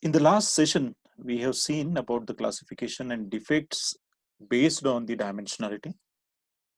In the last session, we have seen about the classification and defects based on the dimensionality.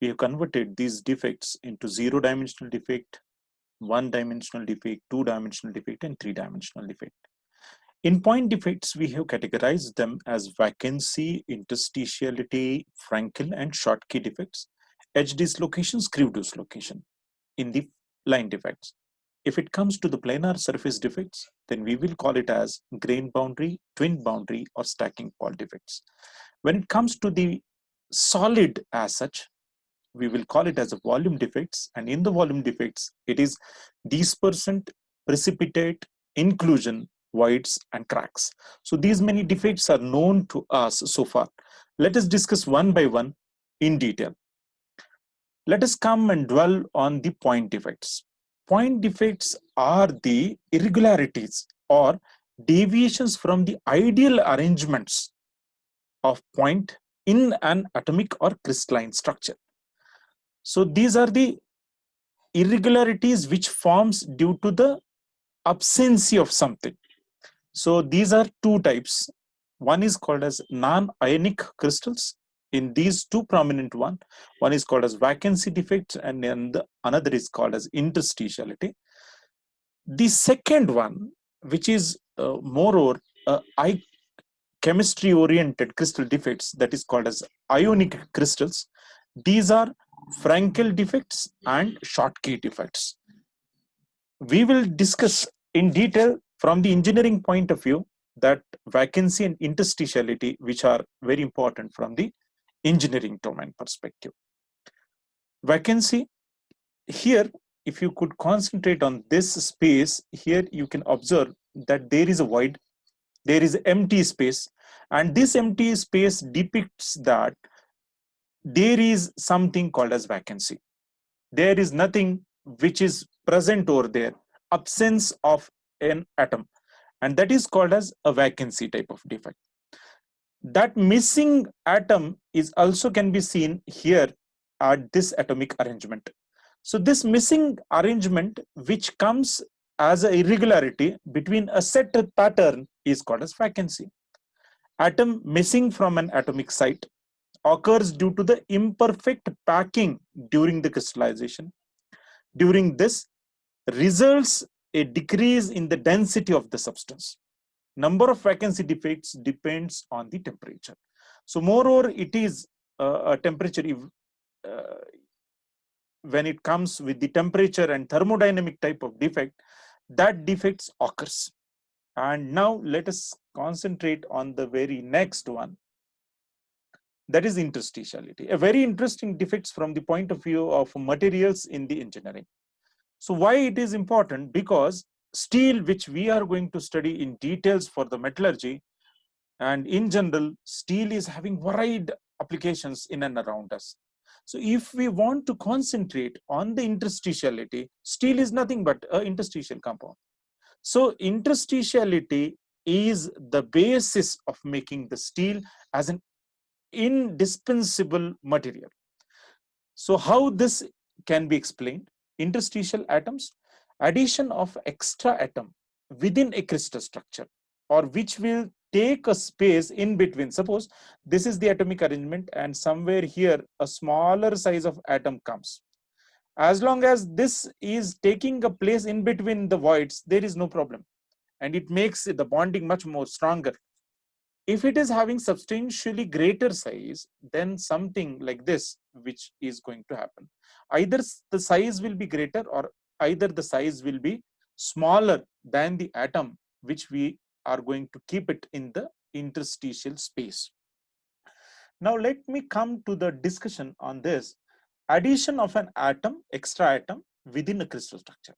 We have converted these defects into zero-dimensional defect, one-dimensional defect, two-dimensional defect, and three-dimensional defect. In point defects, we have categorized them as vacancy, interstitiality, Frankel, and Schottky defects, edge dislocation, screw dislocation in the line defects. If it comes to the planar surface defects, then we will call it as grain boundary, twin boundary, or stacking fault defects. When it comes to the solid as such, we will call it as a volume defects, and in the volume defects, it is dispersant, precipitate, inclusion, voids, and cracks. So these many defects are known to us so far. Let us discuss one by one in detail. Let us come and dwell on the point defects. Point defects are the irregularities or deviations from the ideal arrangements of point in an atomic or crystalline structure. So these are the irregularities which forms due to the absence of something. So these are two types. One is called as non-ionic crystals. In these two prominent one is called as vacancy defect and another is called as interstitiality. The second one, which is more or chemistry oriented crystal defects, that is called as ionic crystals. These are Frankel defects and Schottky defects. We will discuss in detail from the engineering point of view that vacancy and interstitiality, which are very important from the engineering domain perspective. Vacancy, here, if you could concentrate on this space, here you can observe that there is a void, there is empty space, and this empty space depicts that there is something called as vacancy. There is nothing which is present over there, absence of an atom, and that is called as a vacancy type of defect. That missing atom is also can be seen here at this atomic arrangement. So this missing arrangement, which comes as an irregularity between a set pattern, is called as vacancy. Atom missing from an atomic site occurs due to the imperfect packing during the crystallization. During this results a decrease in the density of the substance. Number of vacancy defects depends on the temperature. So moreover, it is a temperature, when it comes with the temperature and thermodynamic type of defect, that defects occurs. And now let us concentrate on the very next one, that is interstitiality. A very interesting defects from the point of view of materials in the engineering. So why it is important? Because steel, which we are going to study in details for the metallurgy, and in general, steel is having varied applications in and around us. So if we want to concentrate on the interstitiality, steel is nothing but an interstitial compound. So interstitiality is the basis of making the steel as an indispensable material. So how this can be explained? Interstitial atoms, addition of extra atom within a crystal structure, or which will take a space in between. Suppose this is the atomic arrangement and somewhere here a smaller size of atom comes. As long as this is taking a place in between the voids, there is no problem, and it makes the bonding much more stronger. If it is having substantially greater size, then something like this, which is going to happen. Either the size will be greater or either the size will be smaller than the atom, which we are going to keep it in the interstitial space. Now let me come to the discussion on this. Addition of an atom, extra atom within a crystal structure.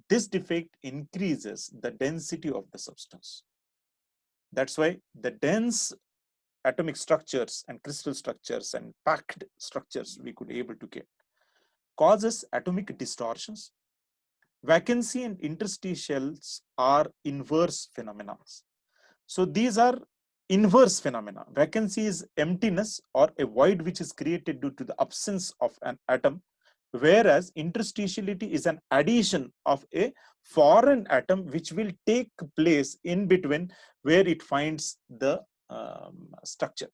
This defect increases the density of the substance. That's why the dense atomic structures and crystal structures and packed structures we could able to get causes atomic distortions. Vacancy and interstitials are inverse phenomena. So these are inverse phenomena. Vacancy is emptiness or a void which is created due to the absence of an atom. whereas interstitiality is an addition of a foreign atom which will take place in between where it finds the structure.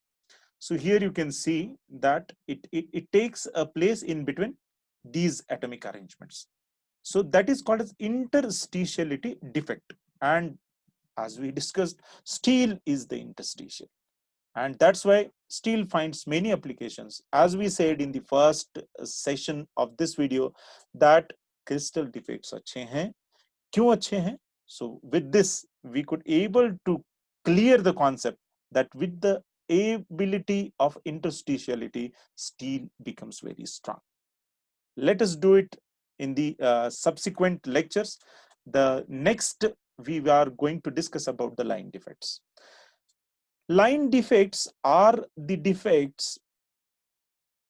So here you can see that it takes a place in between these atomic arrangements. So that is called as interstitiality defect. And as we discussed, steel is the interstitial. And that's why steel finds many applications. As we said in the first session of this video, that crystal defects अच्छे हैं. क्यों अच्छे हैं? So with this, we could able to clear the concept that with the ability of interstitiality, steel becomes very strong. Let us do it in the subsequent lectures. The next, we are going to discuss about the line defects. Line defects are the defects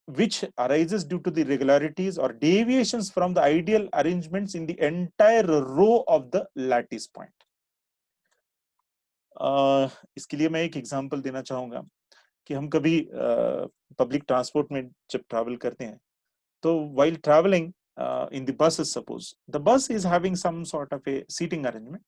which arises due to the irregularities or deviations from the ideal arrangements in the entire row of the lattice point. इसके लिए मैं एक example देना चाहूंगा कि हम कभी public transport में जब ट्रैवल करते हैं तो while traveling in the buses, suppose the bus is having some sort of a seating arrangement,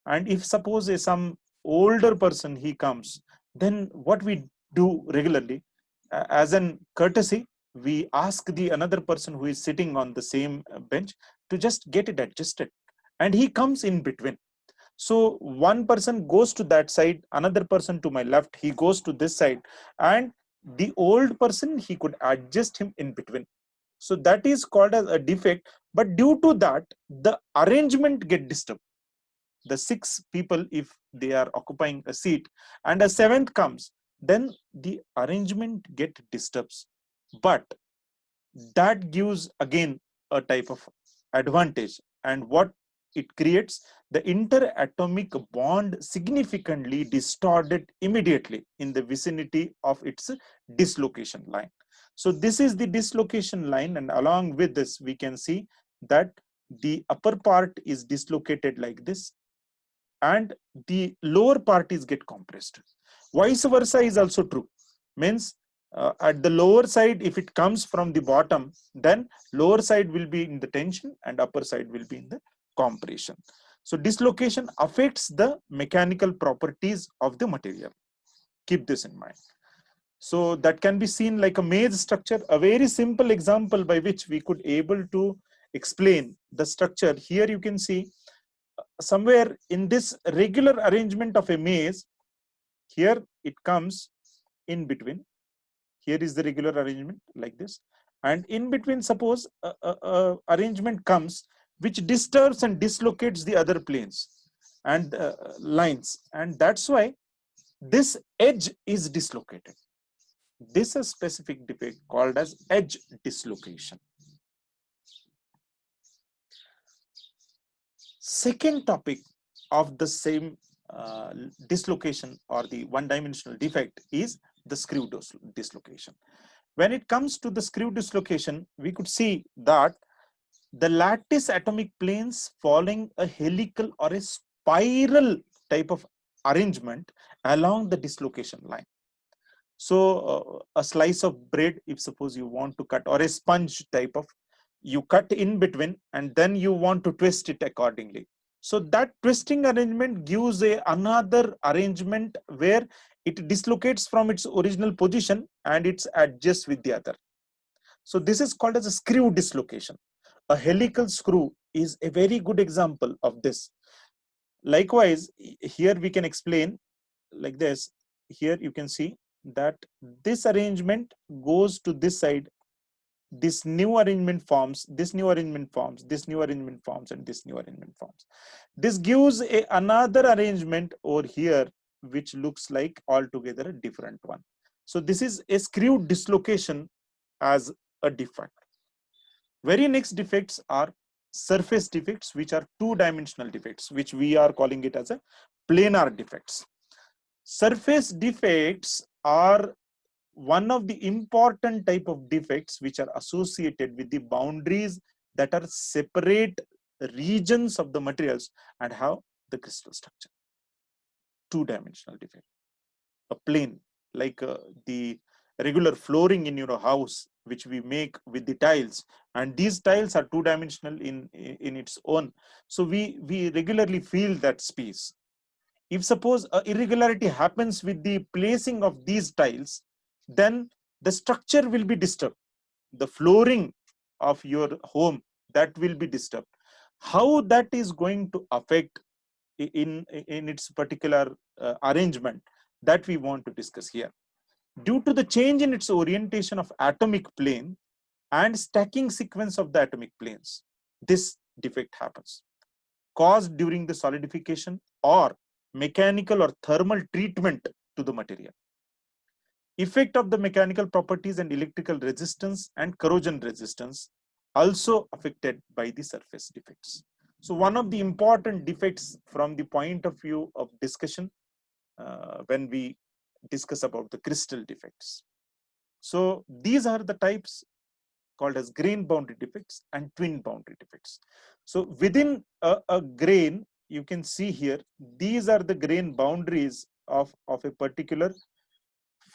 and if suppose some older person he comes, then what we do regularly, as an courtesy, we ask the another person who is sitting on the same bench to just get it adjusted, and he comes in between. So one person goes to that side, another person to my left, he goes to this side, and the old person, he could adjust him in between. So that is called as a defect, but due to that, the arrangement get disturbed. The 6 people, if they are occupying a seat and a 7th comes, then the arrangement get disturbs. But that gives again a type of advantage, and what it creates, the interatomic bond significantly distorted immediately in the vicinity of its dislocation line. So this is the dislocation line, and along with this we can see that the upper part is dislocated like this and the lower part is get compressed. Vice versa is also true, means at the lower side, if it comes from the bottom, then lower side will be in the tension and upper side will be in the compression. So dislocation affects the mechanical properties of the material. Keep this in mind. So that can be seen like a maze structure, a very simple example by which we could able to explain the structure. Here you can see somewhere in this regular arrangement of a maze, here it comes in between. Here is the regular arrangement like this, and in between suppose a arrangement comes which disturbs and dislocates the other planes and lines, and that's why this edge is dislocated. This is a specific defect called as edge dislocation. Second topic of the same dislocation or the one-dimensional defect is the screw dislocation. When it comes to the screw dislocation, we could see that the lattice atomic planes following a helical or a spiral type of arrangement along the dislocation line. So a slice of bread, if suppose you want to cut, or a sponge type of, you cut in between and then you want to twist it accordingly. So that twisting arrangement gives another arrangement where it dislocates from its original position and it's adjusts with the other. So this is called as a screw dislocation. A helical screw is a very good example of this. Likewise, here we can explain like this. Here you can see that this arrangement goes to this side, this new arrangement forms, this new arrangement forms, this new arrangement forms, and this new arrangement forms. This gives another arrangement over here which looks like altogether a different one. So this is a screw dislocation as a defect. Very next defects are surface defects, which are two-dimensional defects, which we are calling it as a planar defects. Surface defects are one of the important type of defects which are associated with the boundaries that are separate regions of the materials and have the crystal structure. Two-dimensional defect. A plane, like the regular flooring in your house, which we make with the tiles, and these tiles are two-dimensional in its own. So we regularly feel that space. If suppose a irregularity happens with the placing of these tiles, then the structure will be disturbed. The flooring of your home, that will be disturbed. How that is going to affect in its particular arrangement, that we want to discuss here. Due to the change in its orientation of atomic plane and stacking sequence of the atomic planes, this defect happens, caused during the solidification or mechanical or thermal treatment to the material. Effect of the mechanical properties and electrical resistance and corrosion resistance also affected by the surface defects. So one of the important defects from the point of view of discussion when we discuss about the crystal defects. So these are the types called as grain boundary defects and twin boundary defects. So within a grain, you can see here, these are the grain boundaries of a particular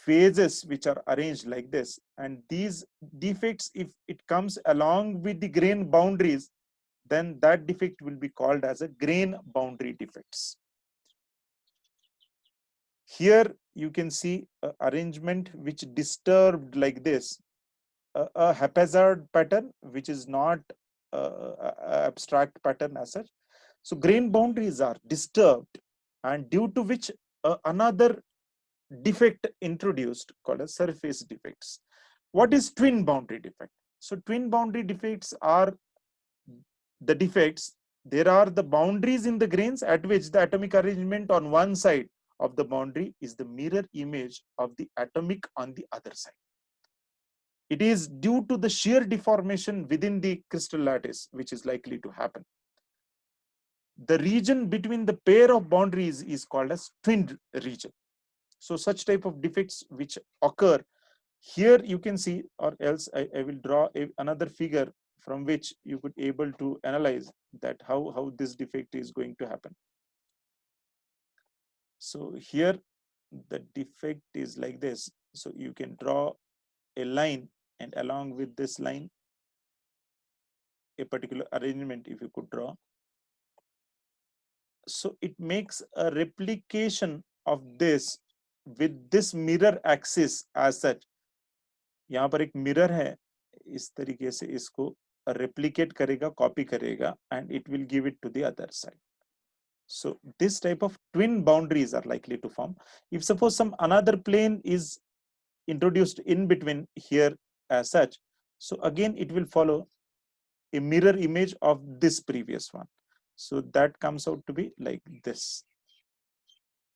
phases which are arranged like this. And these defects, if it comes along with the grain boundaries, then that defect will be called as a grain boundary defects. Here you can see an arrangement which disturbed like this, a haphazard pattern, which is not abstract pattern as such. So grain boundaries are disturbed, and due to which another defect introduced called as surface defects. What is twin boundary defect? So twin boundary defects are the defects. There are the boundaries in the grains at which the atomic arrangement on one side of the boundary is the mirror image of the atomic on the other side. It is due to the shear deformation within the crystal lattice which is likely to happen. The region between the pair of boundaries is called as twin region. So such type of defects which occur here, you can see, or else I will draw another figure from which you could able to analyze that how this defect is going to happen. So here the defect is like this. So you can draw a line, and along with this line a particular arrangement if you could draw. So it makes a replication of this with this mirror axis as such. यहाँ पर एक mirror है, इस तरीके से इसको replicate करेगा, copy करेगा, and it will give it to the other side. So this type of twin boundaries are likely to form. If suppose some another plane is introduced in between here as such, so again it will follow a mirror image of this previous one. So that comes out to be like this.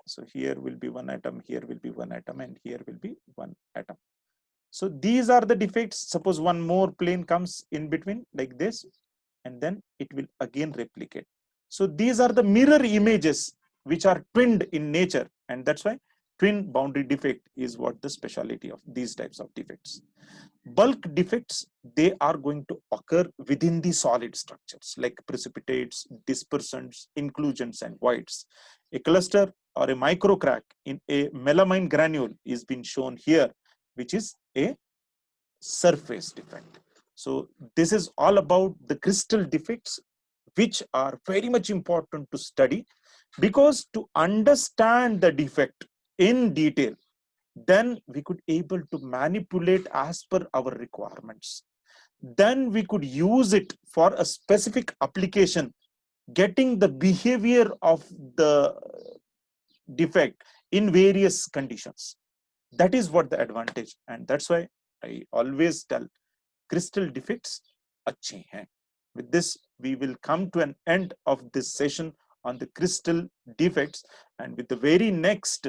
So here will be one atom, here will be one atom, and here will be one atom. So these are the defects. Suppose one more plane comes in between like this, and then it will again replicate. So these are the mirror images which are twinned in nature, and that's why twin boundary defect is what the speciality of these types of defects. Bulk defects, they are going to occur within the solid structures like precipitates, dispersants, inclusions, and voids. A cluster or a micro crack in a melamine granule is being shown here, which is a surface defect. So this is all about the crystal defects, which are very much important to study, because to understand the defect in detail, then we could able to manipulate as per our requirements. Then we could use it for a specific application, getting the behavior of the defect in various conditions. That is what the advantage, and that's why I always tell crystal defects अच्छे हैं. With this, we will come to an end of this session on the crystal defects, and with the very next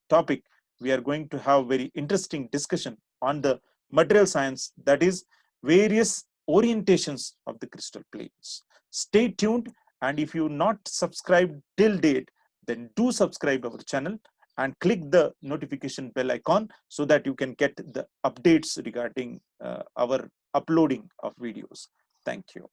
topic, we are going to have very interesting discussion on the material science, that is various orientations of the crystal planes. Stay tuned, and if you not subscribed till date, then do subscribe our channel and click the notification bell icon so that you can get the updates regarding our uploading of videos. Thank you.